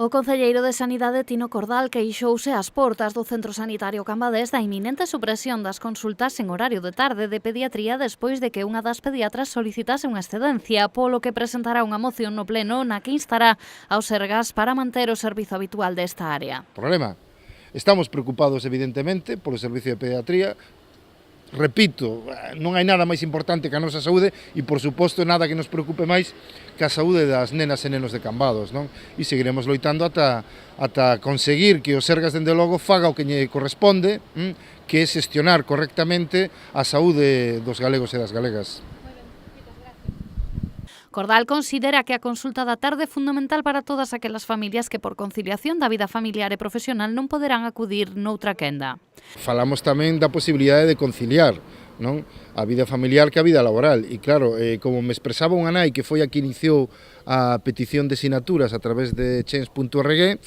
O concelleiro de Sanidade Tino Cordal queixouse ás portas do Centro Sanitario Cambadés da inminente supresión das consultas en horario de tarde de pediatría despois de que unha das pediatras solicitase unha excedencia, polo que presentará unha moción no pleno na que instará aos Sergas para manter o servizo habitual desta área. Problema. Estamos preocupados evidentemente polo servicio de pediatría. Repito, non hai nada máis importante que a nosa saúde e, por suposto, nada que nos preocupe máis que a saúde das nenas e nenos de Cambados, non? E seguiremos loitando ata conseguir que os Sergas, dende logo, faga o que lle corresponde, que é xestionar correctamente a saúde dos galegos e das galegas. Cordal considera que a consulta da tarde é fundamental para todas aquelas familias que por conciliación da vida familiar e profesional non poderán acudir noutra quenda. Falamos tamén da posibilidade de conciliar, non? A vida familiar que a vida laboral. E claro, como me expresaba unha nai que foi a que iniciou a petición de sinaturas a través de change.org,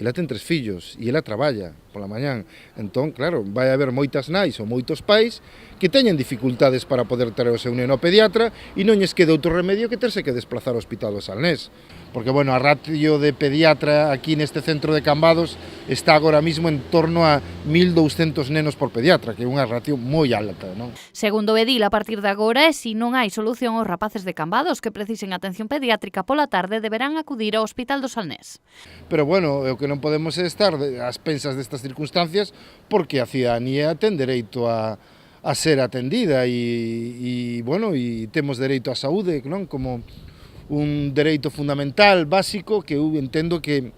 ela ten 3 fillos e ela traballa pola mañán. Entón, claro, vai haber moitas nais ou moitos pais que teñen dificultades para poder ter o seu neno ao pediatra e non lles queda outro remedio que terse que desplazar ao Hospital do Salnés. Porque, bueno, a ratio de pediatra aquí neste centro de Cambados está agora mismo en torno a 1.200 nenos por pediatra, que é unha ratio moi alta, non? Segundo o edil, a partir de agora, e se non hai solución aos rapaces de Cambados que precisen atención pediátrica pola tarde, deberán acudir ao Hospital do Salnés. Pero, bueno, o que non podemos é estar ás pensas destas circunstancias porque a cidadanía ten dereito a ser atendida e temos dereito á saúde, non? Como un dereito fundamental, básico, que eu entendo que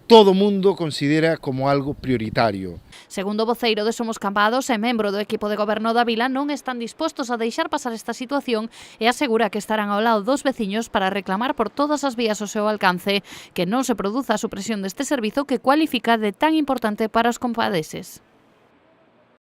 todo mundo considera como algo prioritario. Segundo o voceiro de Somos Cambados e membro do equipo de goberno da vila, non están dispostos a deixar pasar esta situación e asegura que estarán ao lado dos veciños para reclamar por todas as vías ao seu alcance que non se produza a supresión deste servizo que cualifica de tan importante para os compadeses.